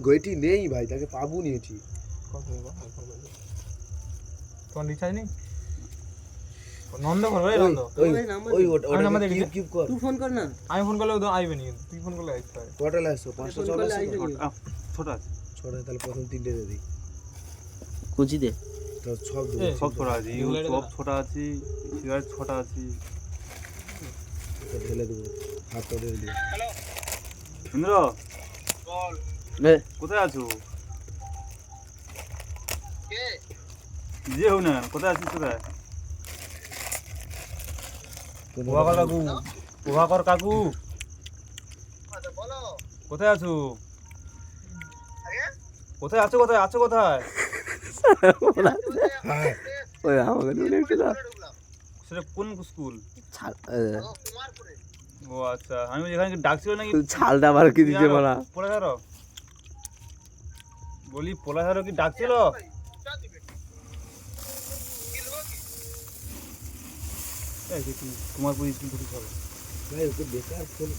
গইটি নেই ভাই, তাকে পাবো নিয়েছি। তোমার রিচার্জ নেই? নন্দ কর ভাই, নন্দ ওই ওটা কিপ কর। তুই ফোন কর না। আমি ফোন করলে ও আইবে নি, তুই ফোন করলে আসতে পারে। কটা লাগছো? 500 চলে আসছে। ছোট আছে ছোট, তাহলে প্রথম 3টে দে দিই। কুচি দে। তো সব দে। সব ছোট আছে, সব ছোট আছে, সিগারেট ছোট আছে। ঢেলে দেবো, হাতটা ঢেলে দিও। হ্যালো ইন্দ্র, বল। কোথায় আছো? কে? যে হও না, কোথায় আছিস? কোথায়? প্রভাকর কাকু, প্রভাকর কাকু, বলো কোথায় আছো? কোথায় আছো? কোথায় আছো? কোথায়? ওই আমাকে দূরে একটু দাও। সেটা কোন স্কুল? ও আচ্ছা, আমি এখানে ডাকছিল নাকি? ছালটা আবার কি দিতে বলা? পোলাধারো, বলি পোলাধারো কি ডাকছিল? তোমার পরিস্থিতি ভাই, ওকে বেকার ফোন